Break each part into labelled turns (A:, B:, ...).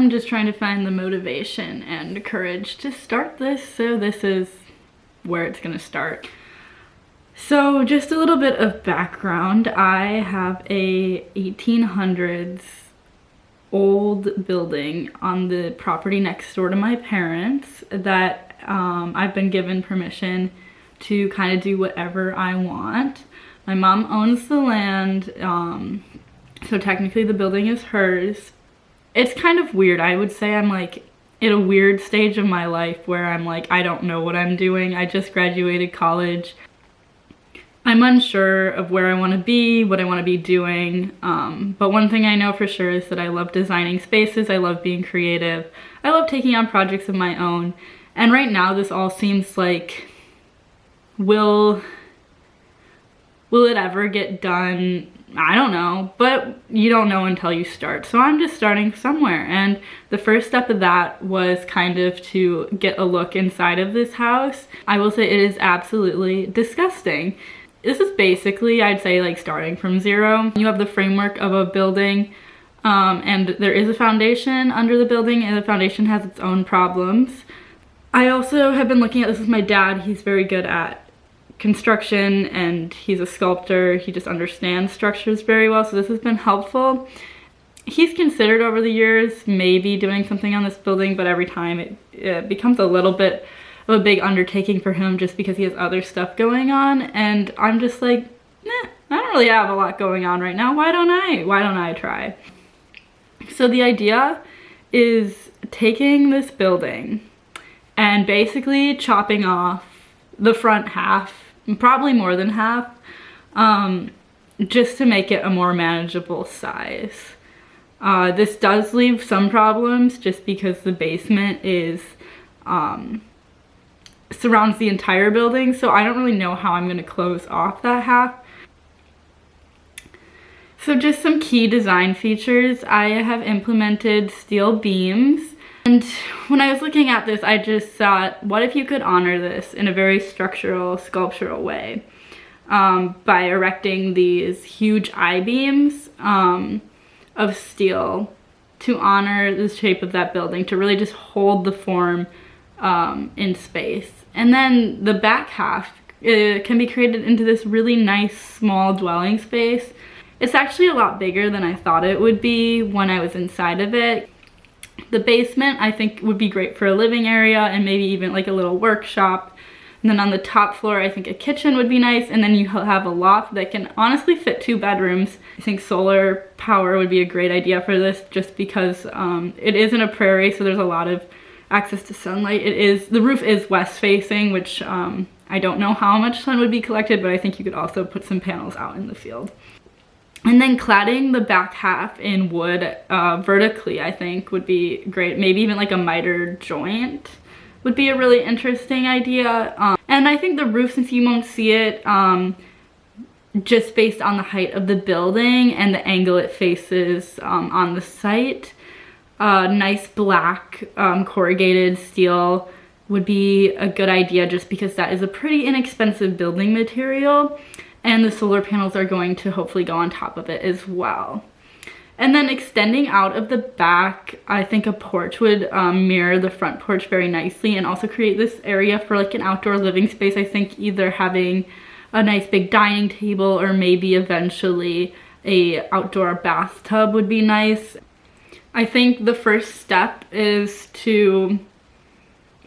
A: I'm just trying to find the motivation and courage to start this, so this is where it's gonna start. So just a little bit of background. I have a 1800s old building on the property next door to my parents that I've been given permission to kind of do whatever I want. My mom owns the land, so technically the building is hers. It's kind of weird. I would say I'm like in a weird stage of my life where I'm like, I don't know what I'm doing. I just graduated college. I'm unsure of where I want to be, what I want to be doing, but one thing I know for sure is that I love designing spaces, I love being creative, I love taking on projects of my own, and right now this all seems like, will it ever get done? I don't know, but you don't know until you start. So I'm just starting somewhere, and the first step of that was kind of to get a look inside of this house. I will say it is absolutely disgusting. This is basically, I'd say, like starting from zero. You have the framework of a building, and there is a foundation under the building, and the foundation has its own problems. I also have been looking at this with my dad. He's very good at construction and he's a sculptor. He just understands structures very well, so this has been helpful. He's considered over the years maybe doing something on this building, but every time it becomes a little bit of a big undertaking for him just because he has other stuff going on, and I'm just like, I don't really have a lot going on right now. Why don't I try? So the idea is taking this building and basically chopping off the front half, probably more than half, just to make it a more manageable size. This does leave some problems just because the basement is surrounds the entire building, so I don't really know how I'm going to close off that half. So just some key design features. I have implemented steel beams, and when I was looking at this, I just thought, what if you could honor this in a very structural, sculptural way by erecting these huge I-beams of steel to honor the shape of that building, to really just hold the form in space. And then the back half can be created into this really nice small dwelling space. It's actually a lot bigger than I thought it would be when I was inside of it. The basement I think would be great for a living area and maybe even like a little workshop. And then on the top floor I think a kitchen would be nice, and then you have a loft that can honestly fit 2 bedrooms. I think solar power would be a great idea for this just because it is in a prairie, so there's a lot of access to sunlight. The roof is west facing, which I don't know how much sun would be collected, but I think you could also put some panels out in the field. And then cladding the back half in wood vertically I think would be great. Maybe even like a miter joint would be a really interesting idea. And I think the roof, since you won't see it, just based on the height of the building and the angle it faces on the site, nice black corrugated steel would be a good idea just because that is a pretty inexpensive building material, and the solar panels are going to hopefully go on top of it as well. And then extending out of the back, I think a porch would mirror the front porch very nicely and also create this area for like an outdoor living space. I think either having a nice big dining table or maybe eventually a outdoor bathtub would be nice. I think the first step is to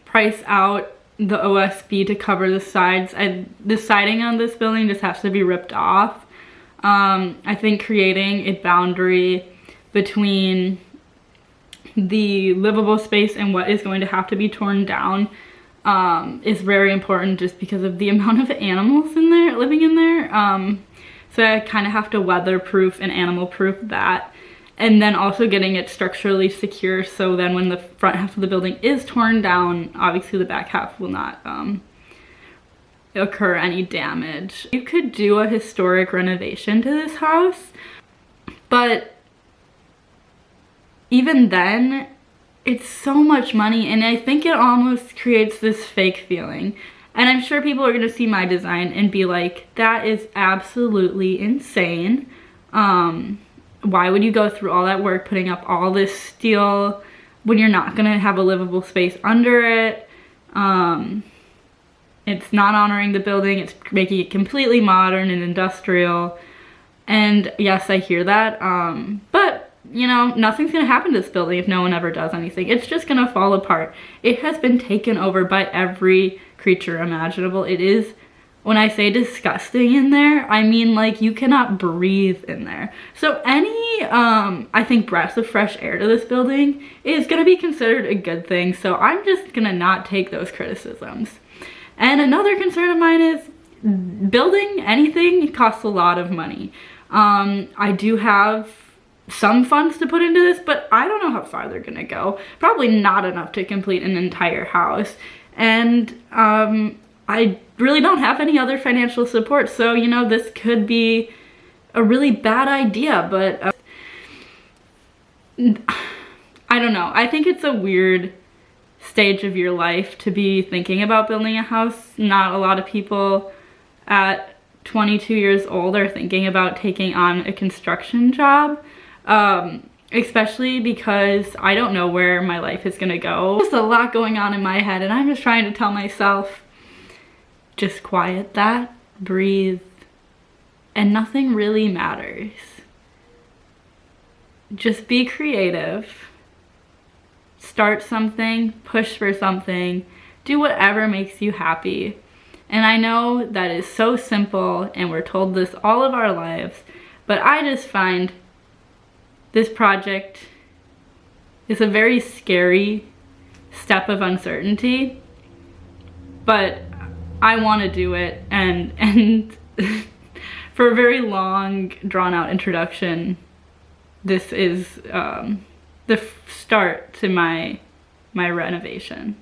A: price out the OSB to cover the sides. The siding on this building just has to be ripped off. I think creating a boundary between the livable space and what is going to have to be torn down is very important just because of the amount of animals in there, living in there. So I kind of have to weatherproof and animal-proof that. And then also getting it structurally secure so then when the front half of the building is torn down, obviously the back half will not occur any damage. You could do a historic renovation to this house, but even then, it's so much money, and I think it almost creates this fake feeling. And I'm sure people are gonna see my design and be like, that is absolutely insane. Why would you go through all that work putting up all this steel when you're not gonna have a livable space under it. It's not honoring the building, it's making it completely modern and industrial. And yes, I hear that, but you know, nothing's gonna happen to this building if no one ever does anything. It's just gonna fall apart. It has been taken over by every creature imaginable. It is, when I say disgusting in there, I mean like you cannot breathe in there. So any, I think, breath of fresh air to this building is gonna be considered a good thing. So I'm just gonna not take those criticisms. And another concern of mine is building anything costs a lot of money. I do have some funds to put into this, but I don't know how far they're gonna go. Probably not enough to complete an entire house. And I really don't have any other financial support. So, you know, this could be a really bad idea, but I don't know. I think it's a weird stage of your life to be thinking about building a house. Not a lot of people at 22 years old are thinking about taking on a construction job, especially because I don't know where my life is gonna go. There's a lot going on in my head, and I'm just trying to tell myself, just quiet that, breathe, and nothing really matters. Just be creative. Start something, push for something, do whatever makes you happy. And I know that is so simple and we're told this all of our lives, but I just find this project is a very scary step of uncertainty, but I want to do it, and for a very long drawn out introduction, this is the start to my renovation.